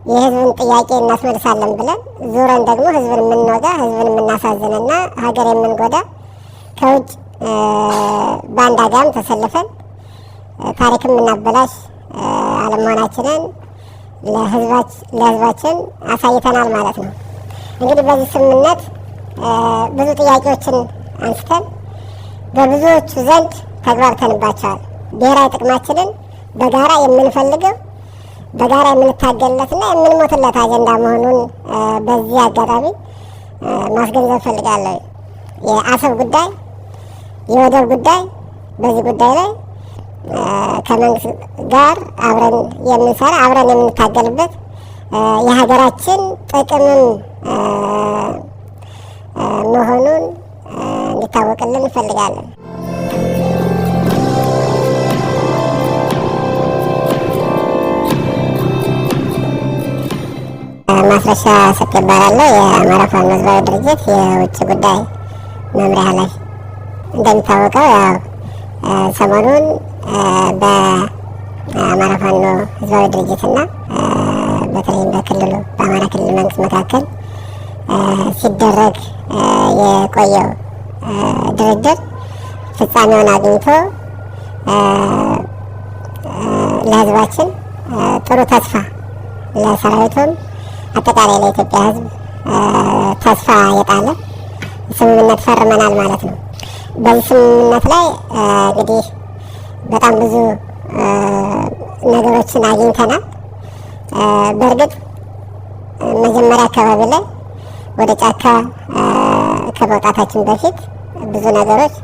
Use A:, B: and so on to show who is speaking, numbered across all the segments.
A: የህዝብን ጥያቄ እናስመልሳለን ብለን ዙረን ደግሞ ህዝብን የምንወጋ ህዝብን የምናሳዝንና ሀገር የምንጎዳ ከውጭ በአንድ አጋም ተሰልፈን ታሪክን የምናበላሽ አለመሆናችንን ለህዝባችን አሳይተናል ማለት ነው። እንግዲህ በዚህ ስምምነት ብዙ ጥያቄዎችን አንስተን በብዙዎቹ ዘንድ ተግባብተንባቸዋል። ብሔራዊ ጥቅማችንን በጋራ የምንፈልገው በጋራ የምንታገልለትና የምንሞትለት አጀንዳ መሆኑን በዚህ አጋጣሚ ማስገንዘብ ፈልጋለሁ። የአሰብ ጉዳይ፣ የወደብ ጉዳይ፣ በዚህ ጉዳይ ላይ ከመንግስት ጋር አብረን የምንሰራ አብረን የምንታገልበት የሀገራችን ጥቅምም መሆኑን እንዲታወቅልን እንፈልጋለን። ማስረሻ ሰጥ ይባላለሁ። የአማራ ፋኖ ህዝባዊ ድርጅት የውጭ ጉዳይ መምሪያ ኃላፊ። እንደሚታወቀው ያው ሰሞኑን በአማራ ፋኖ ህዝባዊ ድርጅትና በተለይም በክልሉ በአማራ ክልል መንግስት መካከል ሲደረግ የቆየው ድርድር ፍጻሜውን አግኝቶ ለህዝባችን ጥሩ ተስፋ ለሰራዊቱም አጠቃላይ ለኢትዮጵያ ህዝብ ተስፋ የጣለ ስምምነት ፈርመናል ማለት ነው። በዚህ ስምምነት ላይ እንግዲህ በጣም ብዙ ነገሮችን አግኝተናል። በእርግጥ መጀመሪያ አካባቢ ላይ ወደ ጫካ ከመውጣታችን በፊት ብዙ ነገሮች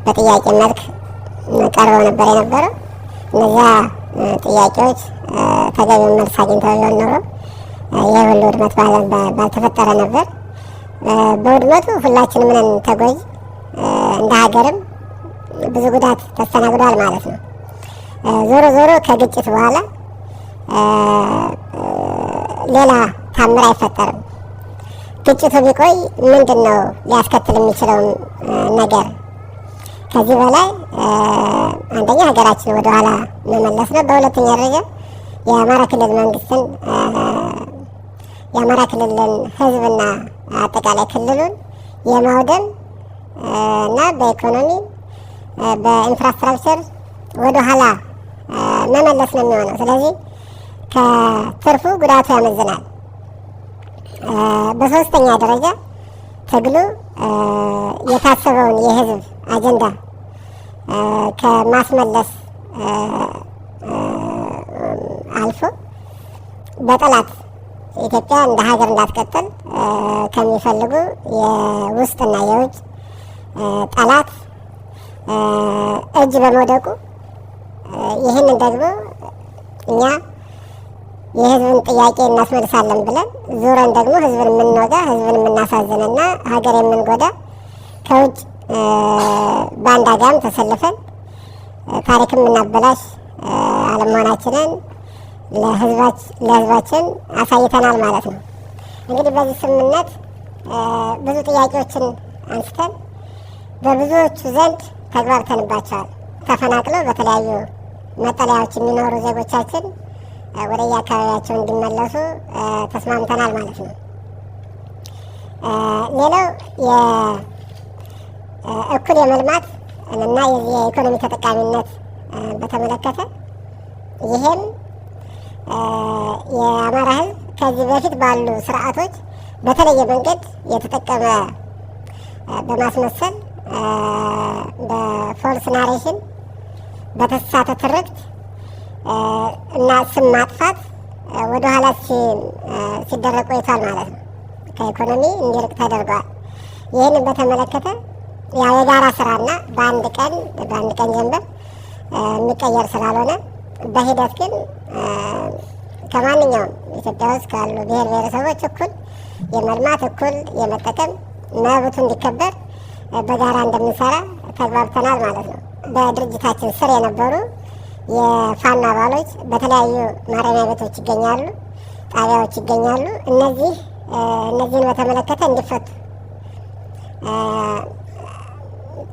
A: በጥያቄ መልክ ቀርበው ነበር የነበረው። እነዚያ ጥያቄዎች ተገቢውን መልስ አግኝተው ቢሆን ኖሮ ይህ ሁሉ ውድመት ባልተፈጠረ ነበር። በውድመቱ ሁላችንም ነን ተጎጂ፣ እንደ ሀገርም ብዙ ጉዳት ተስተናግዷል ማለት ነው። ዞሮ ዞሮ ከግጭት በኋላ ሌላ ታምር አይፈጠርም። ግጭቱ ቢቆይ ምንድን ነው ሊያስከትል የሚችለው ነገር? ከዚህ በላይ አንደኛ ሀገራችን ወደኋላ መመለስ ነው። በሁለተኛ ደረጃ የአማራ ክልል መንግስትን የአማራ ክልልን ህዝብና አጠቃላይ ክልሉን የማውደም እና በኢኮኖሚ በኢንፍራስትራክቸር ወደኋላ መመለስ ነው የሚሆነው። ስለዚህ ከትርፉ ጉዳቱ ያመዝናል። በሶስተኛ ደረጃ ትግሉ የታሰበውን የህዝብ አጀንዳ ከማስመለስ አልፎ በጠላት ኢትዮጵያ እንደ ሀገር እንዳትቀጥል ከሚፈልጉ የውስጥና የውጭ ጠላት እጅ በመውደቁ ይህንን ደግሞ እኛ የህዝብን ጥያቄ እናስመልሳለን ብለን ዙረን ደግሞ ህዝብን የምንወጋ ህዝብን የምናሳዝንና ሀገር የምንጎዳ ከውጭ በአንድ አጋም ተሰልፈን ታሪክን የምናበላሽ አለመሆናችንን ለህዝባችን አሳይተናል ማለት ነው። እንግዲህ በዚህ ስምምነት ብዙ ጥያቄዎችን አንስተን በብዙዎቹ ዘንድ ተግባብተንባቸዋል። ተፈናቅለው በተለያዩ መጠለያዎች የሚኖሩ ዜጎቻችን ወደ የአካባቢያቸው እንዲመለሱ ተስማምተናል ማለት ነው። ሌላው እኩል የመልማት እና የኢኮኖሚ ተጠቃሚነት በተመለከተ ይሄም የአማራ ህዝብ ከዚህ በፊት ባሉ ስርዓቶች በተለየ መንገድ የተጠቀመ በማስመሰል በፎልስ ናሬሽን በተሳሳተ ትርክት እና ስም ማጥፋት ወደ ኋላ ሲደረግ ቆይቷል ማለት ነው። ከኢኮኖሚ እንዲርቅ ተደርጓል። ይህንን በተመለከተ ያው የጋራ ስራና በአንድ ቀን ጀንበር የሚቀየር ስላልሆነ በሂደት ግን ከማንኛውም ኢትዮጵያ ውስጥ ካሉ ብሔር ብሔረሰቦች እኩል የመልማት እኩል የመጠቀም መብቱ እንዲከበር በጋራ እንደምንሰራ ተግባብተናል ማለት ነው። በድርጅታችን ስር የነበሩ የፋኖ አባሎች በተለያዩ ማረሚያ ቤቶች ይገኛሉ፣ ጣቢያዎች ይገኛሉ። እነዚህን በተመለከተ እንዲፈቱ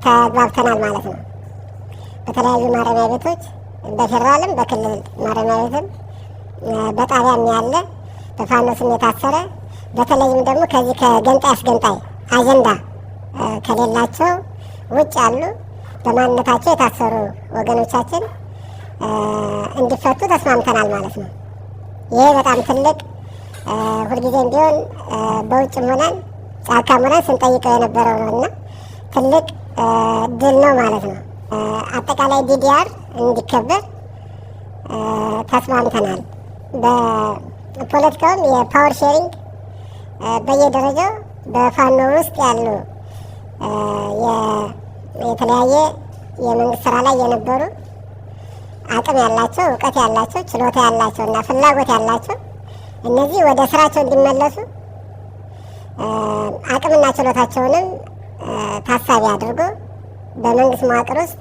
A: ተግባብተናል ማለት ነው። በተለያዩ ማረሚያ ቤቶች በፌዴራልም በክልል ማረሚያ ቤትም በጣቢያም ያለ በፋኖ ስም የታሰረ በተለይም ደግሞ ከዚህ ከገንጣይ አስገንጣይ አጀንዳ ከሌላቸው ውጭ ያሉ በማንነታቸው የታሰሩ ወገኖቻችን እንዲፈቱ ተስማምተናል ማለት ነው። ይሄ በጣም ትልቅ ሁልጊዜም ቢሆን በውጭም ሆነን ጫካም ሆነን ስንጠይቀው የነበረው ነው እና ትልቅ ድል ነው ማለት ነው። አጠቃላይ ዲዲአር እንዲከበር ተስማምተናል። በፖለቲካውም የፓወር ሼሪንግ በየደረጃው በፋኖ ውስጥ ያሉ የተለያየ የመንግስት ስራ ላይ የነበሩ አቅም ያላቸው፣ እውቀት ያላቸው፣ ችሎታ ያላቸው እና ፍላጎት ያላቸው እነዚህ ወደ ስራቸው እንዲመለሱ አቅምና ችሎታቸውንም ታሳቢ አድርጎ በመንግስት መዋቅር ውስጥ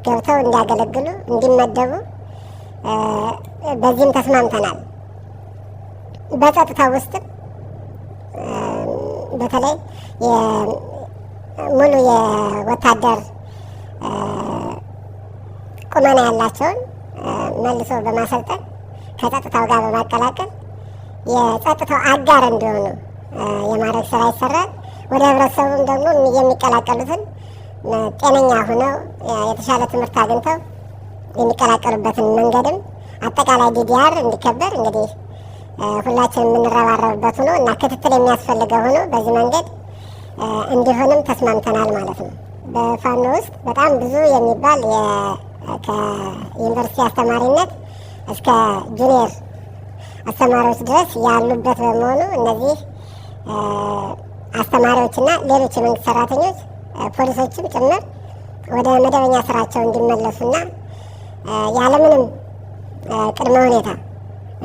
A: ገብተው እንዲያገለግሉ እንዲመደቡ በዚህም ተስማምተናል። በጸጥታ ውስጥም በተለይ ሙሉ የወታደር ቁመና ያላቸውን መልሶ በማሰልጠን ከጸጥታው ጋር በማቀላቀል የጸጥታው አጋር እንዲሆኑ የማድረግ ስራ ይሰራል። ወደ ህብረተሰቡም ደግሞ የሚቀላቀሉትን ጤነኛ ሆነው የተሻለ ትምህርት አግኝተው የሚቀላቀሉበትን መንገድም አጠቃላይ ዲዲአር እንዲከበር እንግዲህ ሁላችን የምንረባረብበት ሆኖ እና ክትትል የሚያስፈልገው ሆኖ በዚህ መንገድ እንዲሆንም ተስማምተናል ማለት ነው። በፋኖ ውስጥ በጣም ብዙ የሚባል ከዩኒቨርሲቲ አስተማሪነት እስከ ጁኒየር አስተማሪዎች ድረስ ያሉበት በመሆኑ እነዚህ አስተማሪዎችና ሌሎች የመንግስት ሰራተኞች ፖሊሶችም ጭምር ወደ መደበኛ ስራቸው እንዲመለሱና ያለምንም ቅድመ ሁኔታ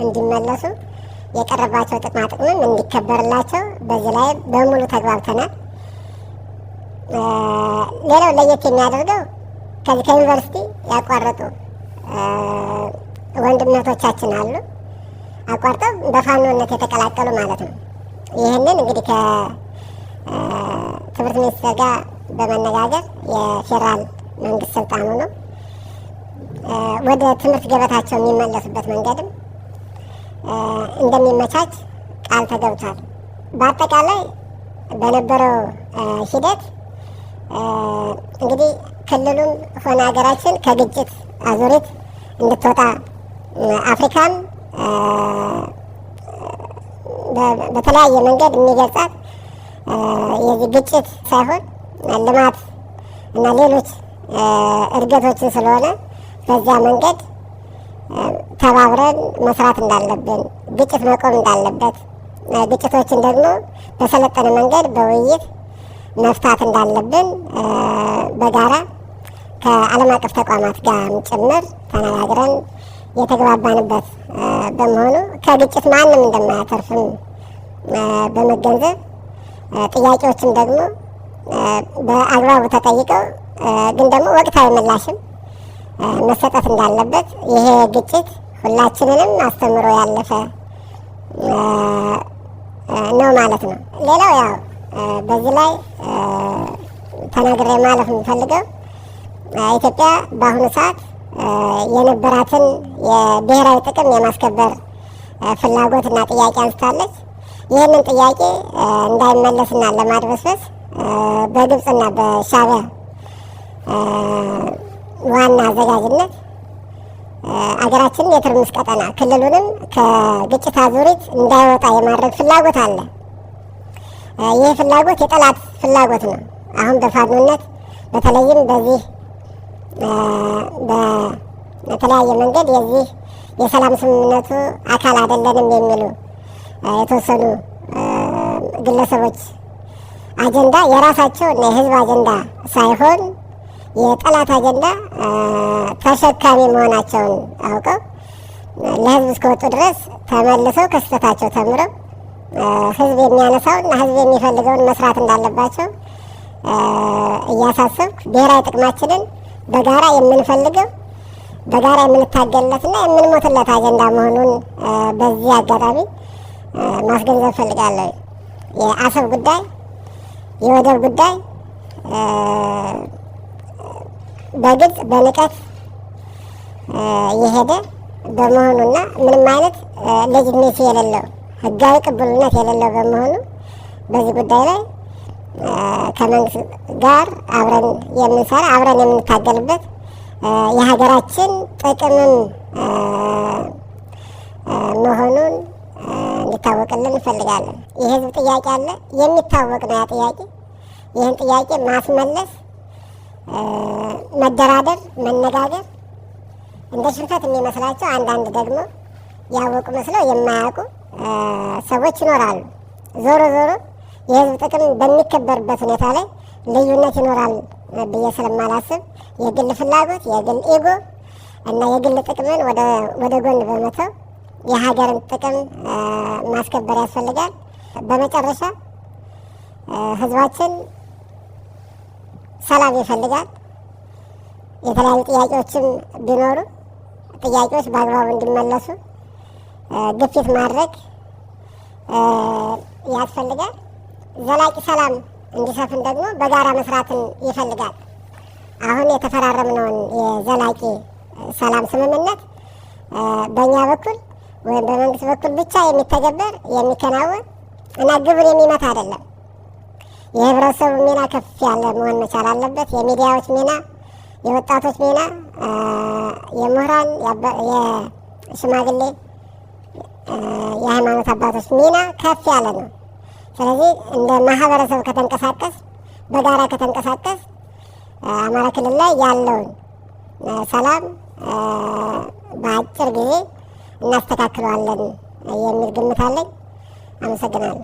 A: እንዲመለሱ የቀረባቸው ጥቅማ ጥቅምም እንዲከበርላቸው በዚህ ላይ በሙሉ ተግባብተናል። ሌላው ለየት የሚያደርገው ከዚህ ከዩኒቨርሲቲ ያቋረጡ ወንድምነቶቻችን አሉ፣ አቋርጠው በፋኖነት የተቀላቀሉ ማለት ነው። ይህንን እንግዲህ ከትምህርት ሚኒስቴር ጋር በመነጋገር የፌዴራል መንግስት ስልጣኑ ነው ወደ ትምህርት ገበታቸው የሚመለሱበት መንገድም እንደሚመቻች ቃል ተገብቷል። በአጠቃላይ በነበረው ሂደት እንግዲህ ክልሉም ሆነ ሀገራችን ከግጭት አዙሪት እንድትወጣ አፍሪካም በተለያየ መንገድ የሚገልጻት የዚህ ግጭት ሳይሆን ልማት እና ሌሎች እድገቶችን ስለሆነ በዚያ መንገድ ተባብረን መስራት እንዳለብን፣ ግጭት መቆም እንዳለበት፣ ግጭቶችን ደግሞ በሰለጠነ መንገድ በውይይት መፍታት እንዳለብን በጋራ ከዓለም አቀፍ ተቋማት ጋር ጭምር ተነጋግረን የተግባባንበት በመሆኑ ከግጭት ማንም እንደማያተርፍም በመገንዘብ ጥያቄዎችም ደግሞ በአግባቡ ተጠይቀው ግን ደግሞ ወቅታዊ ምላሽም መሰጠት እንዳለበት ይሄ ግጭት ሁላችንንም አስተምሮ ያለፈ ነው ማለት ነው። ሌላው ያው በዚህ ላይ ተናግሬ ማለፍ የምፈልገው ኢትዮጵያ በአሁኑ ሰዓት የነበራትን የብሔራዊ ጥቅም የማስከበር ፍላጎትና ጥያቄ አንስታለች። ይህንን ጥያቄ እንዳይመለስና ለማድበስበስ በግብፅና በሻዕቢያ ዋና አዘጋጅነት አገራችንን የትርምስ ቀጠና ክልሉንም ከግጭት አዙሪት እንዳይወጣ የማድረግ ፍላጎት አለ። ይህ ፍላጎት የጠላት ፍላጎት ነው። አሁን በፋኖነት በተለይም በዚህ በተለያየ መንገድ የዚህ የሰላም ስምምነቱ አካል አይደለንም የሚሉ የተወሰኑ ግለሰቦች አጀንዳ የራሳቸው እና የህዝብ አጀንዳ ሳይሆን የጠላት አጀንዳ ተሸካሚ መሆናቸውን አውቀው ለህዝብ እስከወጡ ድረስ ተመልሰው ከስህተታቸው ተምረው ህዝብ የሚያነሳውን እና ህዝብ የሚፈልገውን መስራት እንዳለባቸው እያሳሰብኩ ብሔራዊ ጥቅማችንን በጋራ የምንፈልገው በጋራ የምንታገልለትና የምንሞትለት አጀንዳ መሆኑን በዚህ አጋጣሚ ማስገንዘብ ፈልጋለሁ። የአሰብ ጉዳይ፣ የወደብ ጉዳይ በግልጽ በንቀት የሄደ በመሆኑና ምንም አይነት ሌጂትሜሲ የሌለው ህጋዊ ቅቡልነት የሌለው በመሆኑ በዚህ ጉዳይ ላይ ከመንግስት ጋር አብረን የምንሰራ አብረን የምንታገልበት የሀገራችን ጥቅምም መሆኑን እንዲታወቅልን እንፈልጋለን። የህዝብ ጥያቄ አለ፣ የሚታወቅ ነው ያ ጥያቄ። ይህን ጥያቄ ማስመለስ፣ መደራደር፣ መነጋገር እንደ ሽንፈት የሚመስላቸው አንዳንድ ደግሞ ያወቁ መስለው የማያውቁ ሰዎች ይኖራሉ። ዞሮ ዞሮ የህዝብ ጥቅም በሚከበርበት ሁኔታ ላይ ልዩነት ይኖራል ብዬ ስለማላስብ የግል ፍላጎት፣ የግል ኢጎ እና የግል ጥቅምን ወደ ጎን በመተው የሀገርን ጥቅም ማስከበር ያስፈልጋል። በመጨረሻ ህዝባችን ሰላም ይፈልጋል። የተለያዩ ጥያቄዎችም ቢኖሩ ጥያቄዎች በአግባቡ እንዲመለሱ ግፊት ማድረግ ያስፈልጋል። ዘላቂ ሰላም እንዲሰፍን ደግሞ በጋራ መስራትን ይፈልጋል። አሁን የተፈራረምነውን የዘላቂ ሰላም ስምምነት በእኛ በኩል ወይም በመንግስት በኩል ብቻ የሚተገበር የሚከናወን እና ግብር የሚመታ አይደለም። የህብረተሰቡ ሚና ከፍ ያለ መሆን መቻል አለበት። የሚዲያዎች ሚና፣ የወጣቶች ሚና፣ የምሁራን፣ የሽማግሌ፣ የሃይማኖት አባቶች ሚና ከፍ ያለ ነው። ስለዚህ እንደ ማህበረሰብ ከተንቀሳቀስ፣ በጋራ ከተንቀሳቀስ አማራ ክልል ላይ ያለውን ሰላም በአጭር ጊዜ እናስተካክለዋለን የሚል ግምት አለኝ። አመሰግናለሁ።